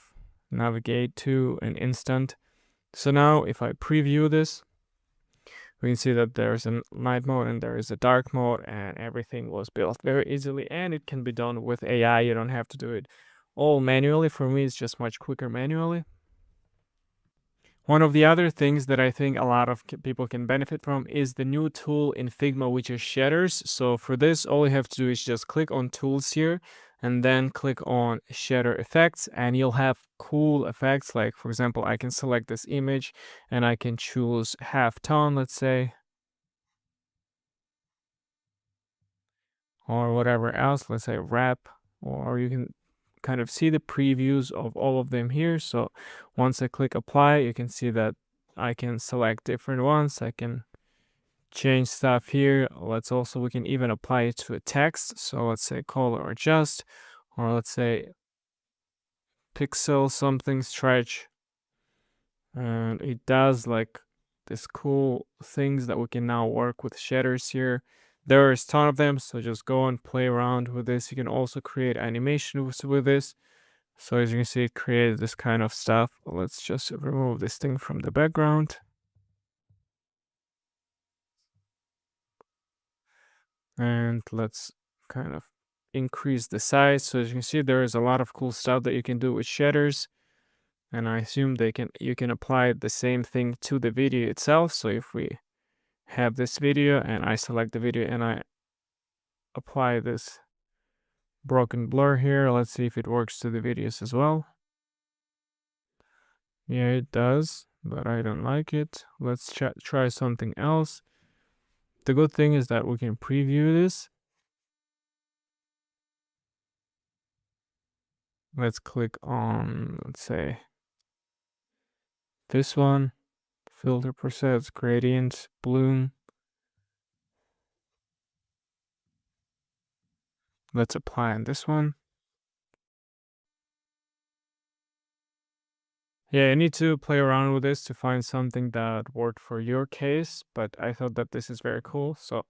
navigate to an instant. So now if I preview this, we can see that there's a night mode and there is a dark mode, and everything was built very easily, and it can be done with AI. You don't have to do it all manually. For me, it's just much quicker manually. One of the other things that I think a lot of people can benefit from is the new tool in Figma, which is shaders. So for this, all you have to do is just click on tools here and then click on shader effects, and you'll have cool effects. Like, for example, I can select this image and I can choose half tone, let's say, or whatever else, let's say wrap, or you can kind of see the previews of all of them here. So once I click apply, you can see that I can select different ones. I can change stuff here. We can even apply it to a text. So let's say color adjust, or let's say pixel something stretch. And it does like this cool things that we can now work with shaders here. There's a ton of them, so just go and play around with this. You can also create animations with this. So as you can see, it created this kind of stuff. Let's just remove this thing from the background. And let's kind of increase the size. So as you can see, there is a lot of cool stuff that you can do with shaders. And I assume you can apply the same thing to the video itself. So if we have this video and I select the video and I apply this broken blur here, let's see if it works to the videos as well. Yeah, it does, but I don't like it. Let's try something else. The good thing is that we can preview this. Let's click on, let's say, this one, filter presets, gradient, bloom. Let's apply on this one. Yeah, you need to play around with this to find something that worked for your case, but I thought that this is very cool. So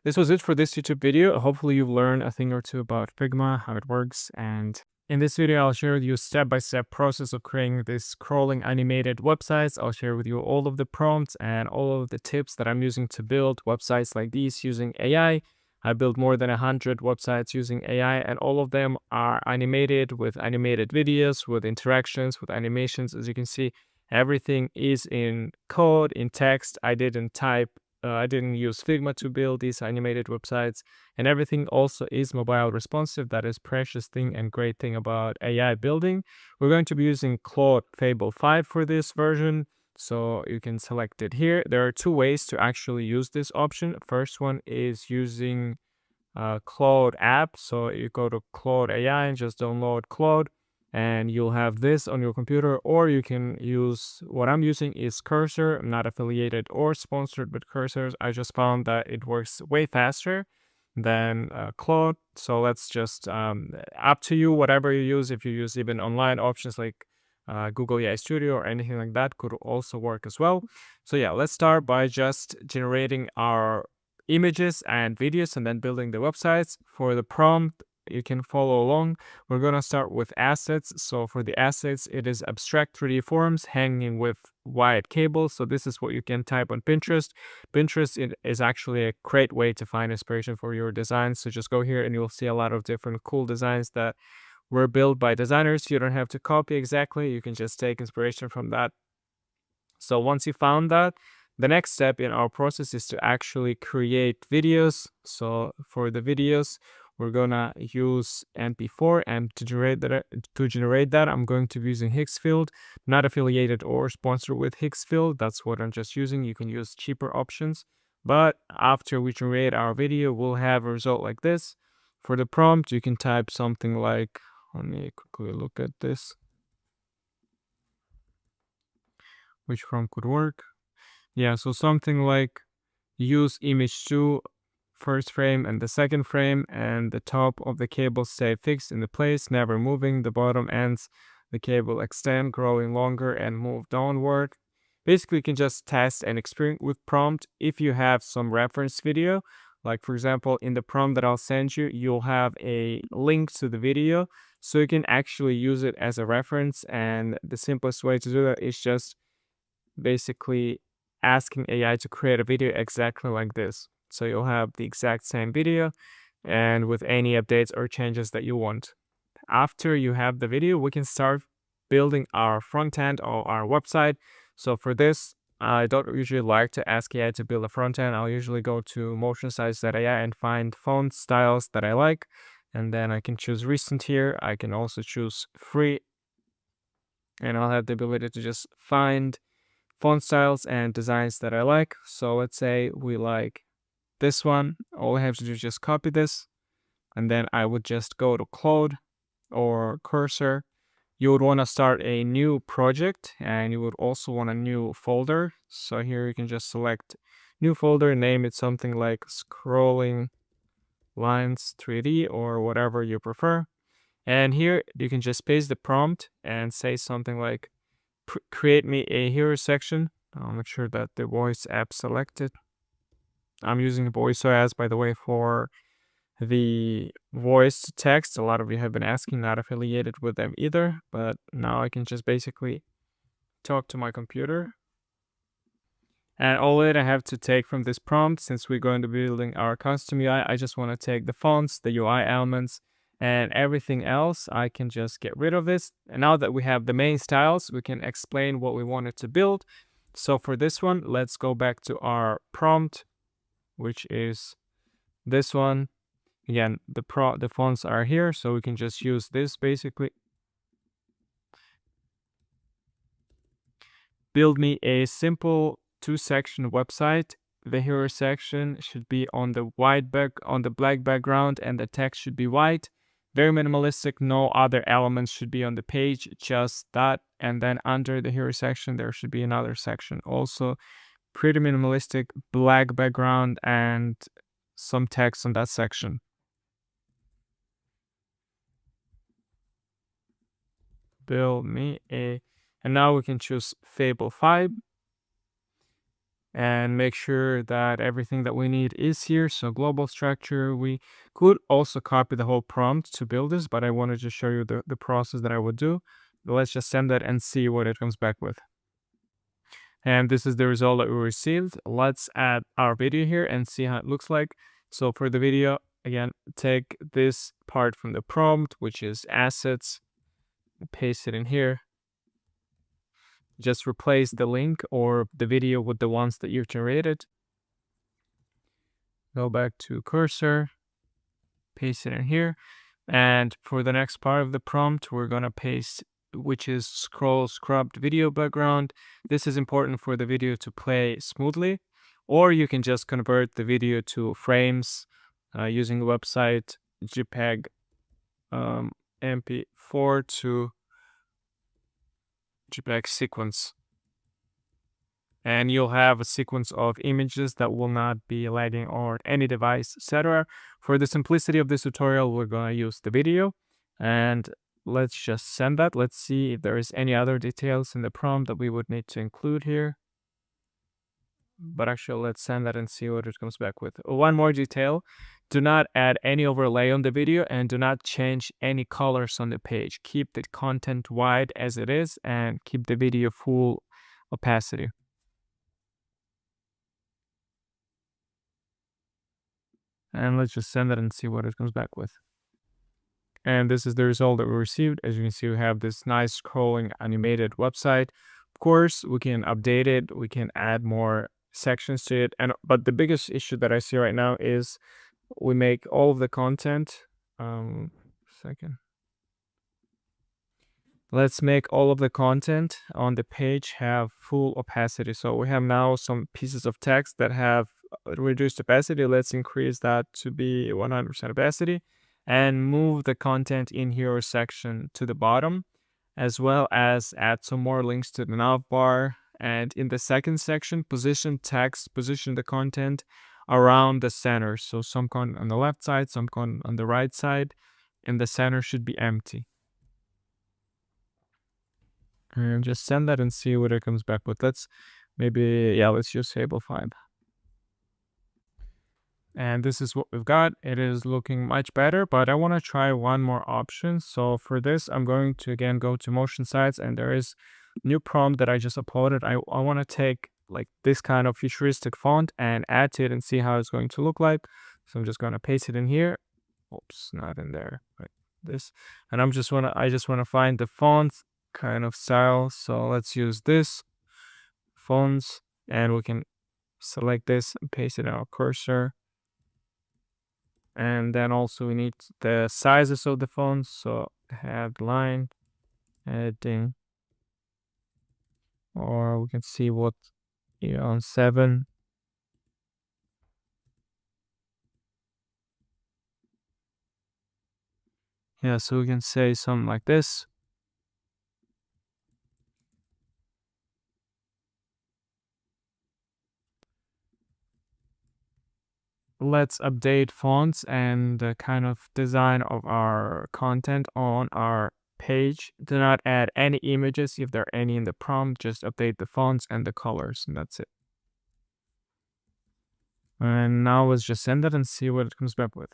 this was it for this YouTube video. Hopefully you've learned a thing or two about Figma, how it works, and in this video I'll share with you step-by-step process of creating this scrolling animated websites. I'll share with you all of the prompts and all of the tips that I'm using to build websites like these using AI. I built more than 100 websites using AI, and all of them are animated with animated videos, with interactions, with animations. As you can see, everything is in code, in text. I didn't use Figma to build these animated websites, and everything also is mobile responsive. That is precious thing and great thing about AI building. We're going to be using Claude Fable 5 for this version. So you can select it here. There are two ways to actually use this option. First one is using Claude app. So you go to Claude AI and just download Claude, and you'll have this on your computer. Or you can use, what I'm using is Cursor. I'm not affiliated or sponsored with Cursors. I just found that it works way faster than Claude. So let's just up to you, whatever you use. If you use even online options like Google AI Studio or anything like that could also work as well. So yeah, let's start by just generating our images and videos and then building the websites. For the prompt, you can follow along. We're going to start with assets. So for the assets, it is abstract 3D forms hanging with wired cables. So this is what you can type on Pinterest. Pinterest is actually a great way to find inspiration for your designs. So just go here and you'll see a lot of different cool designs that were built by designers. You don't have to copy exactly. You can just take inspiration from that. So once you found that, the next step in our process is to actually create videos. So for the videos, we're gonna use MP4, and to generate that, I'm going to be using Higgsfield. Not affiliated or sponsored with Higgsfield. That's what I'm just using. You can use cheaper options. But after we generate our video, we'll have a result like this. For the prompt, you can type something like, let me quickly look at this. Which prompt could work? Yeah, so something like use image 2 first frame and the second frame, and the top of the cable stay fixed in the place, never moving. The bottom ends the cable extend, growing longer and move downward. Basically, you can just test and experiment with prompt. If you have some reference video, like for example, in the prompt that I'll send you, you'll have a link to the video, so you can actually use it as a reference. And the simplest way to do that is just basically asking AI to create a video exactly like this. So you'll have the exact same video and with any updates or changes that you want. After you have the video, we can start building our front end or our website. So for this, I don't usually like to ask AI to build a front end. I'll usually go to motionsize.ai and find font styles that I like. And then I can choose recent here. I can also choose free. And I'll have the ability to just find font styles and designs that I like. So let's say we like this one. All I have to do is just copy this, and then I would just go to Claude or Cursor. You would want to start a new project, and you would also want a new folder. So here you can just select new folder, name it something like scrolling lines 3D or whatever you prefer. And here you can just paste the prompt and say something like create me a hero section. I'll make sure that the voice app selected. I'm using VoiceOS, by the way, for the voice to text. A lot of you have been asking, not affiliated with them either, but now I can just basically talk to my computer. And all that I have to take from this prompt, since we're going to be building our custom UI, I just want to take the fonts, the UI elements, and everything else. I can just get rid of this. And now that we have the main styles, we can explain what we wanted to build. So for this one, let's go back to our prompt, which is this one. Again, the fonts are here, so we can just use this basically. Build me a simple 2-section website. The hero section should be on the black background, and the text should be white. Very minimalistic, no other elements should be on the page, just that. And then under the hero section, there should be another section. Also, pretty minimalistic, black background and some text on that section. Build me a, And now we can choose Fable 5 and make sure that everything that we need is here. So global structure, we could also copy the whole prompt to build this, but I want to just show you the process that I would do. Let's just send that and see what it comes back with. And this is the result that we received. Let's add our video here and see how it looks like. So for the video, again, take this part from the prompt, which is assets, paste it in here. Just replace the link or the video with the ones that you've generated. Go back to cursor, paste it in here. And for the next part of the prompt, we're going to paste, which is scroll scrubbed video background. This is important for the video to play smoothly, or you can just convert the video to frames using the website JPEG MP4 to JPEG sequence. And you'll have a sequence of images that will not be lagging on any device, etc. For the simplicity of this tutorial, we're going to use the video. And let's just send that. Let's see if there is any other details in the prompt that we would need to include here. But actually, let's send that and see what it comes back with. One more detail. Do not add any overlay on the video and do not change any colors on the page. Keep the content wide as it is and keep the video full opacity. And let's just send that and see what it comes back with. And this is the result that we received. As you can see, we have this nice scrolling animated website. Of course, we can update it. We can add more sections to it. But the biggest issue that I see right now is we make all of the content. Let's make all of the content on the page have full opacity. So we have now some pieces of text that have reduced opacity. Let's increase that to be 100% opacity and move the content in here section to the bottom, as well as add some more links to the nav bar. And in the second section, position text, position the content around the center. So some content on the left side, some content on the right side, and the center should be empty. And just send that and see what it comes back with. Let's use Fable 5. And this is what we've got. It is looking much better, but I want to try one more option. So for this, I'm going to again go to motion sites, and there is new prompt that I just uploaded. I want to take like this kind of futuristic font and add to it and see how it's going to look like. So I'm just going to paste it in here. Oops, not in there, right? This, and I just want to find the font kind of style. So let's use this fonts, and we can select this and paste it in our cursor. And then also we need the sizes of the fonts. So headline, heading, or we can see what on 7. Yeah, so we can say something like this. Let's update fonts and the kind of design of our content on our page. Do not add any images if there are any in the prompt. Just update the fonts and the colors, and that's it. And now let's just send it and see what it comes back with.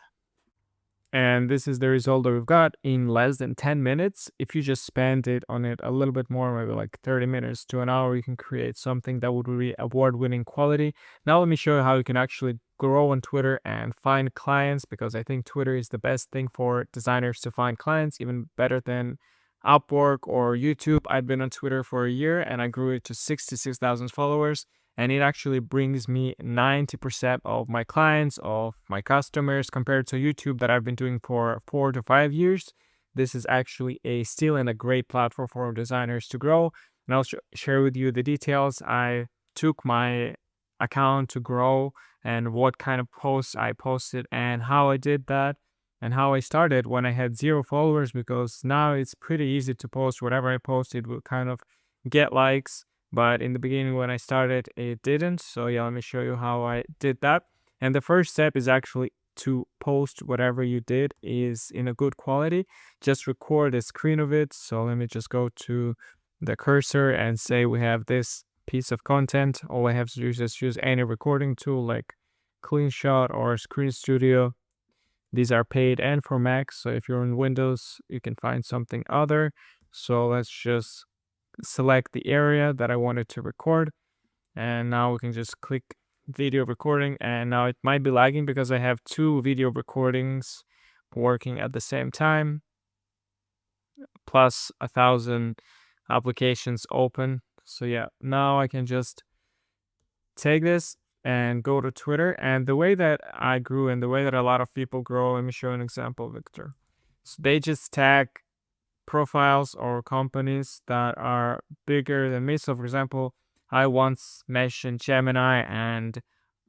And this is the result that we've got in less than 10 minutes. If you just spend it on it a little bit more, maybe like 30 minutes to an hour, you can create something that would be award-winning quality. Now let me show you how you can actually grow on Twitter and find clients, because I think Twitter is the best thing for designers to find clients, even better than Upwork or YouTube. I've been on Twitter for a year and I grew it to 66,000 followers. And it actually brings me 90% of my clients, of my customers, compared to YouTube that I've been doing for 4 to 5 years. This is actually still a great platform for designers to grow. And I'll share with you the details. I took my account to grow and what kind of posts I posted and how I did that and how I started when I had 0 followers, because now it's pretty easy to post whatever I post. It will kind of get likes. But in the beginning when I started, it didn't. So yeah, let me show you how I did that. And the first step is actually to post whatever you did is in a good quality. Just record a screen of it. So let me just go to the cursor and say we have this piece of content. All I have to do is just use any recording tool like CleanShot or Screen Studio. These are paid and for Mac, so if you're on Windows, you can find something other. So let's just select the area that I wanted to record, and now we can just click video recording, and now it might be lagging because I have 2 video recordings working at the same time, plus 1,000 applications open. So yeah, now I can just take this and go to Twitter. And the way that I grew and the way that a lot of people grow, let me show an example, Victor. So they just tag profiles or companies that are bigger than me. So for example, I once mentioned Gemini and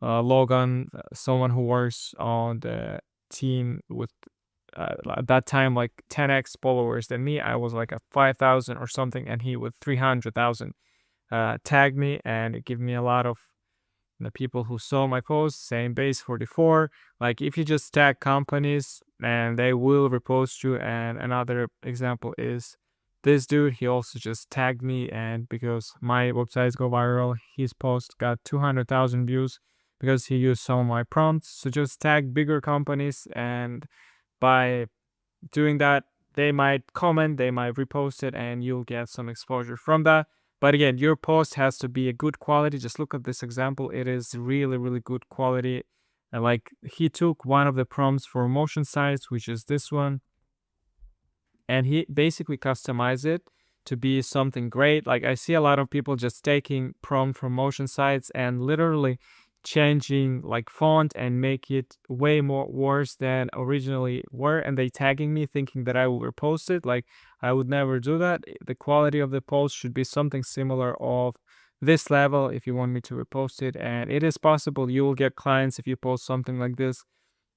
Logan, someone who works on the team with at that time like 10x followers than me. I was like at 5,000 or something, and he with 300,000 tagged me, and it gave me a lot of the people who saw my post. Same base 44. Like if you just tag companies and they will repost you. And another example is this dude. He also just tagged me, and because my websites go viral, his post got 200,000 views because he used some of my prompts. So just tag bigger companies, and by doing that, they might comment, they might repost it, and you'll get some exposure from that. But again, your post has to be a good quality. Just look at this example. It is really, really good quality. And like he took one of the prompts for motion sites, which is this one, and he basically customized it to be something great. Like I see a lot of people just taking prompt from motion sites and literally changing like font and make it way more worse than originally were, and they tagging me thinking that I will repost it. Like I would never do that. The quality of the post should be something similar of this level if you want me to repost it, and it is possible you will get clients if you post something like this.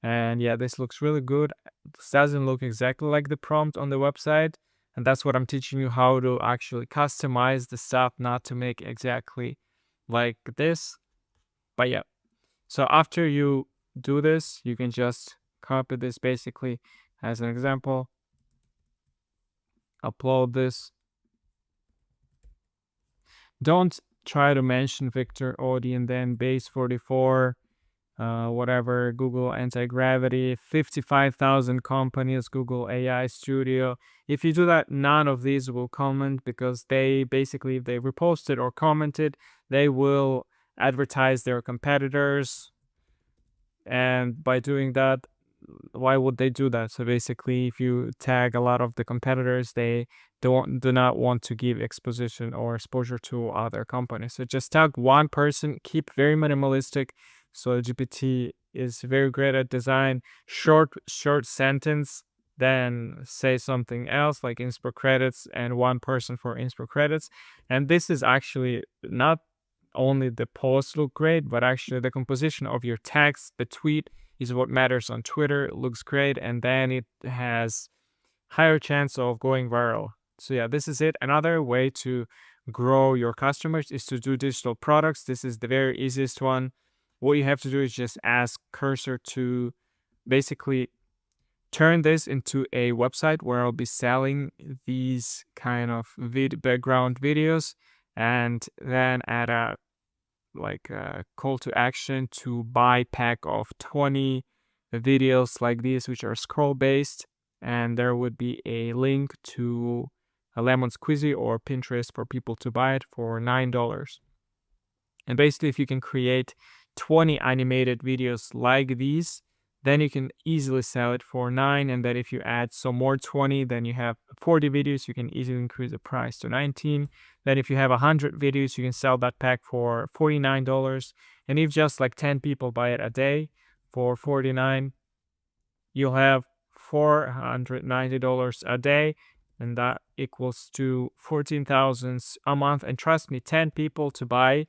And yeah, this looks really good. This doesn't look exactly like the prompt on the website, and that's what I'm teaching you, how to actually customize the stuff, not to make exactly like this. But yeah, so after you do this, you can just copy this basically as an example, upload this. Don't try to mention Victor Audi and then base 44, whatever, Google anti-gravity, 55,000 companies, Google AI Studio. If you do that, none of these will comment, because they basically, if they reposted or commented, they will advertise their competitors. And by doing that, why would they do that? So basically, if you tag a lot of the competitors, they do not want to give exposition or exposure to other companies. So just tag one person, keep very minimalistic. So GPT is very great at design, short sentence, then say something else like Inspo credits and one person for Inspo credits. And this is actually not only the posts look great, but actually the composition of your text, the tweet, is what matters on Twitter. It looks great, and then it has higher chance of going viral. So yeah, this is it. Another way to grow your customers is to do digital products. This is the very easiest one. What you have to do is just ask Cursor to basically turn this into a website where I'll be selling these kind of background videos, and then add a call to action to buy pack of 20 videos like these, which are scroll based, and there would be a link to a Lemon Squeezy or Pinterest for people to buy it for $9. And basically, if you can create 20 animated videos like these, then you can easily sell it for $9. And then if you add some more 20, then you have 40 videos, you can easily increase the price to $19. Then if you have 100 videos, you can sell that pack for $49. And if just like 10 people buy it a day for $49, you'll have $490 a day, and that equals to 14,000 a month. And trust me, 10 people to buy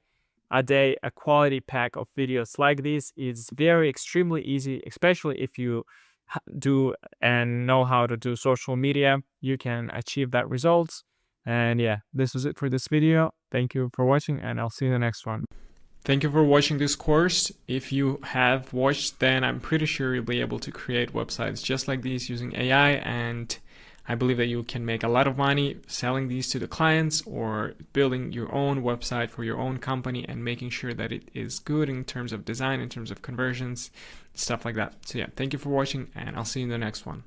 a day a quality pack of videos like this is very extremely easy, especially if you do and know how to do social media. You can achieve that results. And yeah, this was it for this video. Thank you for watching, and I'll see you in the next one. Thank you for watching this course. If you have watched, then I'm pretty sure you'll be able to create websites just like these using AI, and I believe that you can make a lot of money selling these to the clients or building your own website for your own company and making sure that it is good in terms of design, in terms of conversions, stuff like that. So yeah, thank you for watching, and I'll see you in the next one.